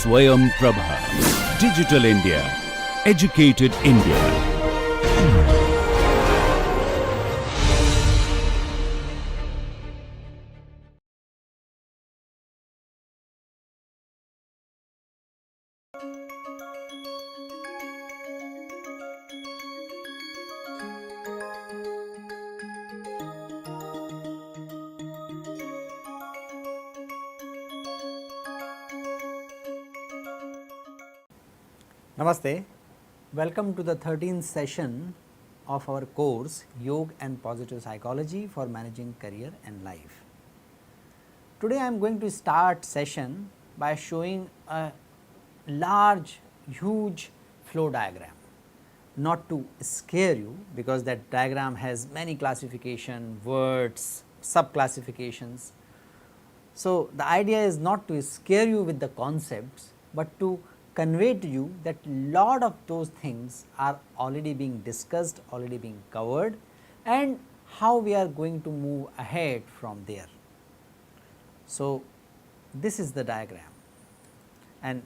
Swayam Prabha. Digital India. Educated India. Namaste. Welcome to the 13th session of our course Yoga and Positive Psychology for Managing Career and Life. Today I am going to start session by showing a large, huge flow diagram, not to scare you because that diagram has many classification, words, sub classifications. So, the idea is not to scare you with the concepts, but to convey to you that lot of those things are already being discussed, already being covered, and how we are going to move ahead from there. So, this is the diagram, and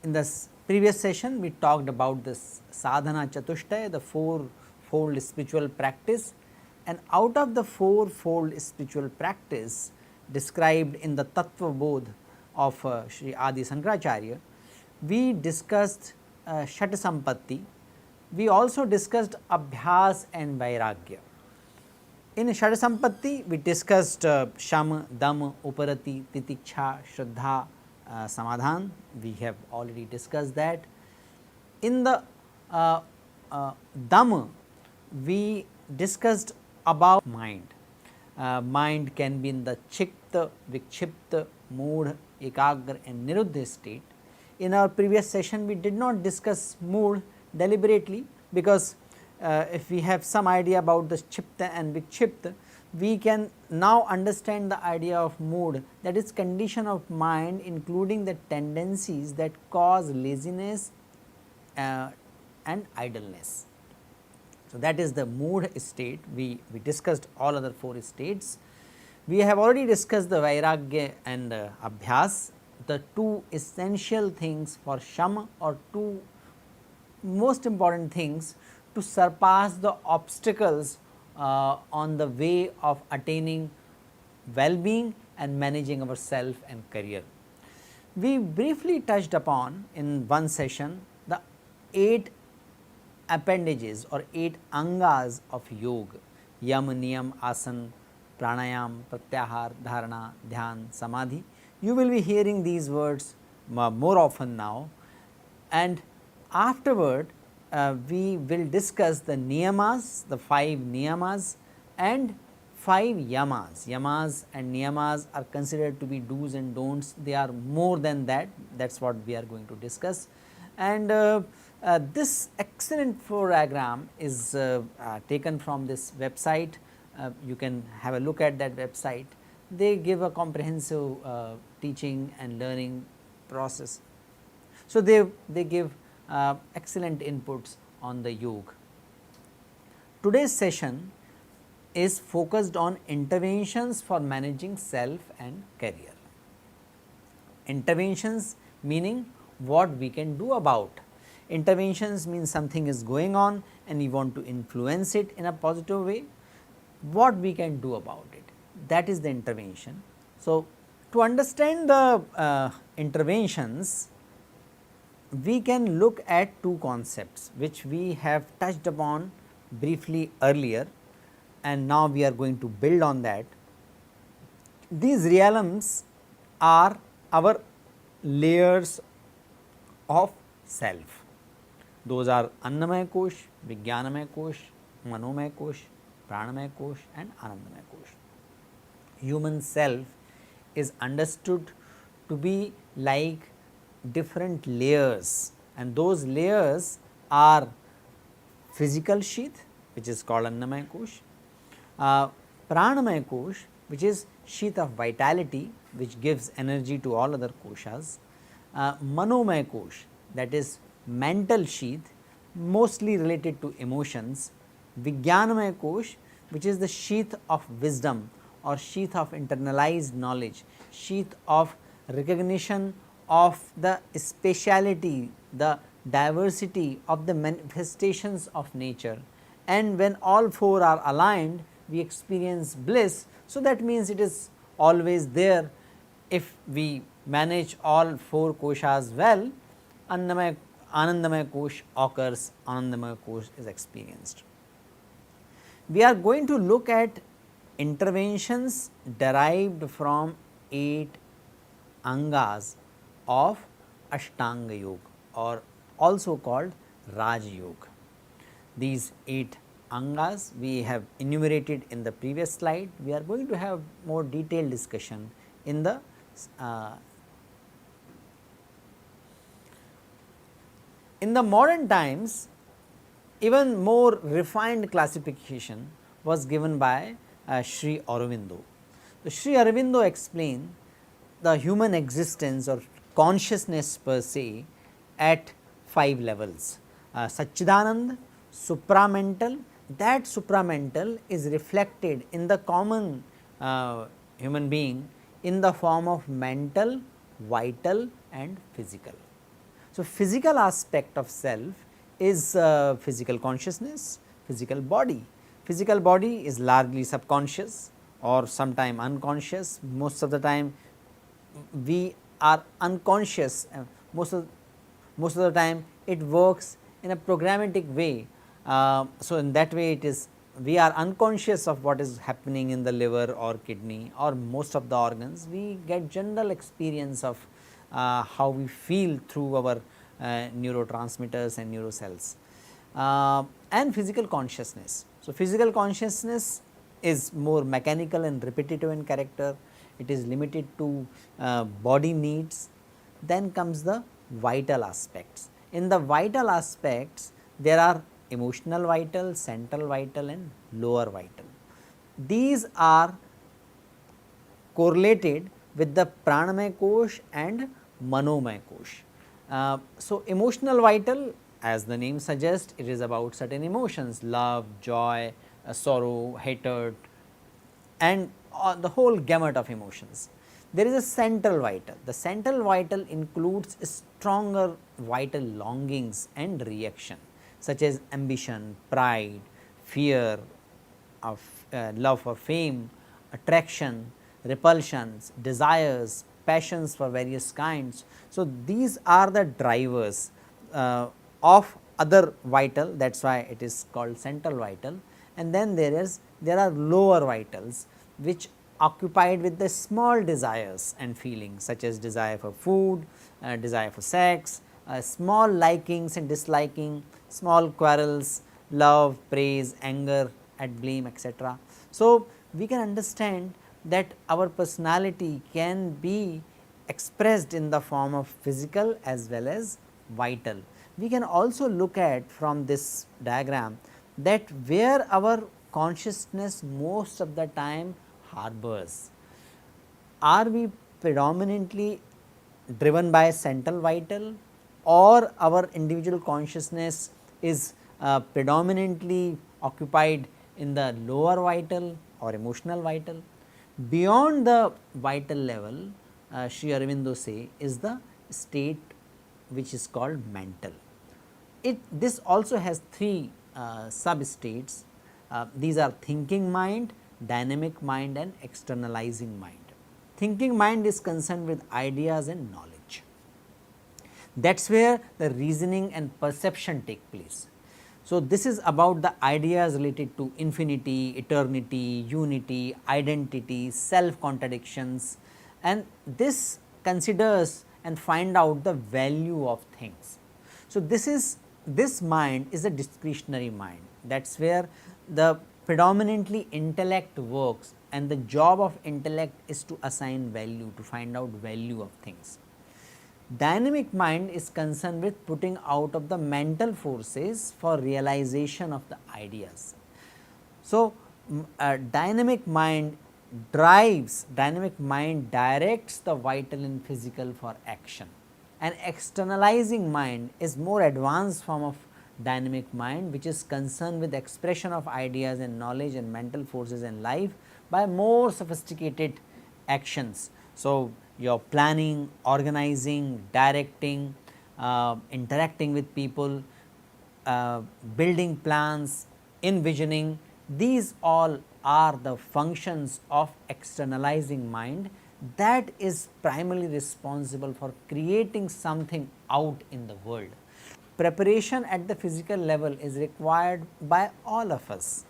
in this previous session we talked about this sadhana chatushtaya, the fourfold spiritual practice, and out of the fourfold spiritual practice described in the Tattva Bodh of Sri Adi Sankaracharya, we discussed Shat Sampatti, we also discussed Abhyas and Vairagya. In Shat Sampatti, we discussed Sham, Dam, Uparati, Titiksha, Shraddha, Samadhan, we have already discussed that. In the Dam, we discussed about mind. Mind can be in the Chikta, Vikshipta, Mood, Ekagra and Niruddha state. In our previous session, we did not discuss mood deliberately because if we have some idea about the Chipta and Vikshipta, we can now understand the idea of mood, that is condition of mind including the tendencies that cause laziness and idleness. So, that is the mood state. We discussed all other four states. We have already discussed the Vairagya and Abhyas, the two essential things for Shama, or two most important things to surpass the obstacles on the way of attaining well-being and managing our self and career. We briefly touched upon in one session the 8 appendages or 8 angas of yoga: yam, niyam, asan, pranayam, pratyahar, dharana, dhyan, samadhi. You will be hearing these words more often now, and afterward we will discuss the niyamas, the 5 niyamas and 5 yamas. Yamas and niyamas are considered to be do's and don'ts, they are more than that, that is what we are going to discuss. And this excellent flow diagram is taken from this website. You can have a look at that website. They give a comprehensive teaching and learning process. So, they give excellent inputs on the yoga. Today's session is focused on interventions for managing self and career. Interventions meaning what we can do about. Interventions means something is going on and we want to influence it in a positive way. What we can do about it, that is the intervention. So, to understand the interventions, we can look at two concepts which we have touched upon briefly earlier, and now we are going to build on that. These realms are our layers of self. Those are Annamaya Kosh, Vijnanamaya Kosh, Manomaya Kosh, Pranamaya Kosh and Anandamaya Kosh. Human self is understood to be like different layers, and those layers are physical sheath, which is called Annamaya Kosh, Pranamaya Kosh, which is sheath of vitality which gives energy to all other koshas, Manomaya Kosh, that is mental sheath mostly related to emotions, Vijnanamaya Kosh, which is the sheath of wisdom or sheath of internalized knowledge, sheath of recognition of the speciality, the diversity of the manifestations of nature, and when all four are aligned we experience bliss. So, that means it is always there. If we manage all four koshas well, Anandamaya kosh occurs, Anandamaya kosh is experienced. We are going to look at interventions derived from 8 angas of Ashtanga Yoga, or also called Raj Yoga. These 8 angas we have enumerated in the previous slide. We are going to have more detailed discussion in the modern times. Even more refined classification was given by Sri Aurobindo. So, Sri Aurobindo explained the human existence or consciousness per se at 5 levels. Satchidanand, supramental, that supramental is reflected in the common human being in the form of mental, vital and physical. So, physical aspect of self is physical consciousness, physical body. Physical body is largely subconscious or sometime unconscious. Most of the time we are unconscious, most of the time it works in a programmatic way. So, in that way it is, we are unconscious of what is happening in the liver or kidney or most of the organs. We get general experience of how we feel through our neurotransmitters and neurocells, and physical consciousness. So, physical consciousness is more mechanical and repetitive in character, it is limited to body needs. Then comes the vital aspects. In the vital aspects there are emotional vital, central vital and lower vital. These are correlated with the pranamaya kosh and manomaya kosh. So, emotional vital, as the name suggests, it is about certain emotions, love, joy, sorrow, hatred and the whole gamut of emotions. There is a central vital. The central vital includes stronger vital longings and reaction such as ambition, pride, fear, of love for fame, attraction, repulsions, desires, passions for various kinds. So, these are the drivers of other vital, that is why it is called central vital. And then there are lower vitals which occupied with the small desires and feelings such as desire for food, desire for sex, small likings and disliking, small quarrels, love, praise, anger at blame, etc. So, we can understand that our personality can be expressed in the form of physical as well as vital. We can also look at from this diagram that where our consciousness most of the time harbors. Are we predominantly driven by central vital, or our individual consciousness is predominantly occupied in the lower vital or emotional vital? Beyond the vital level, Sri Aurobindo say is the state which is called mental. This also has 3 sub states. These are thinking mind, dynamic mind and externalizing mind. Thinking mind is concerned with ideas and knowledge. That is where the reasoning and perception take place. So, this is about the ideas related to infinity, eternity, unity, identity, self contradictions, and this considers and find out the value of things. So, this mind is a discretionary mind. That is where the predominantly intellect works, and the job of intellect is to assign value, to find out value of things. Dynamic mind is concerned with putting out of the mental forces for realization of the ideas. So, dynamic mind directs the vital and physical for action. An externalizing mind is more advanced form of dynamic mind, which is concerned with expression of ideas and knowledge and mental forces in life by more sophisticated actions. So, your planning, organizing, directing, interacting with people, building plans, envisioning, these all are the functions of externalizing mind that is primarily responsible for creating something out in the world. Preparation at the physical level is required by all of us.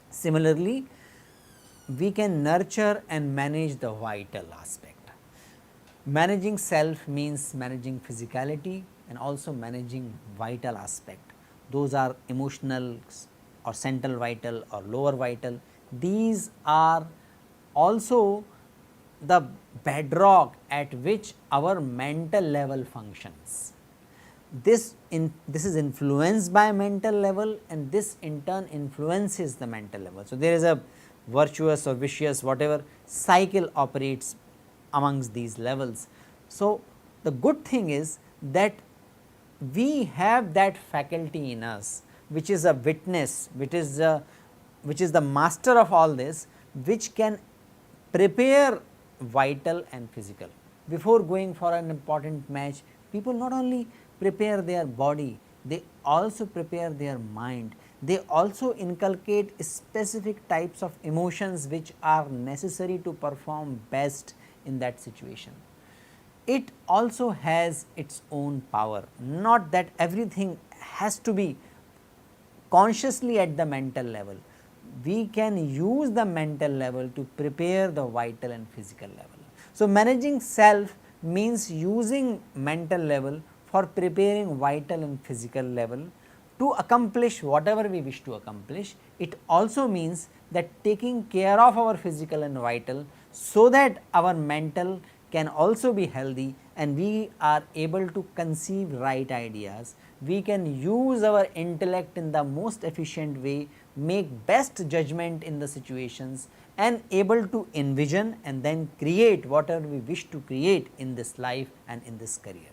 Similarly, we can nurture and manage the vital aspect. Managing self means managing physicality and also managing vital aspect. Those are emotional or central vital or lower vital. These are also the bedrock at which our mental level functions. This is influenced by mental level, and this in turn influences the mental level. So, there is a virtuous or vicious whatever cycle operates amongst these levels. So, the good thing is that we have that faculty in us which is a witness, which is the master of all this, which can prepare vital and physical. Before going for an important match, people not only prepare their body, they also prepare their mind. They also inculcate specific types of emotions which are necessary to perform best in that situation. It also has its own power, not that everything has to be consciously at the mental level. We can use the mental level to prepare the vital and physical level. So, managing self means using mental level for preparing vital and physical level to accomplish whatever we wish to accomplish. It also means that taking care of our physical and vital, so that our mental can also be healthy and we are able to conceive right ideas. We can use our intellect in the most efficient way, make best judgment in the situations, and able to envision and then create whatever we wish to create in this life and in this career.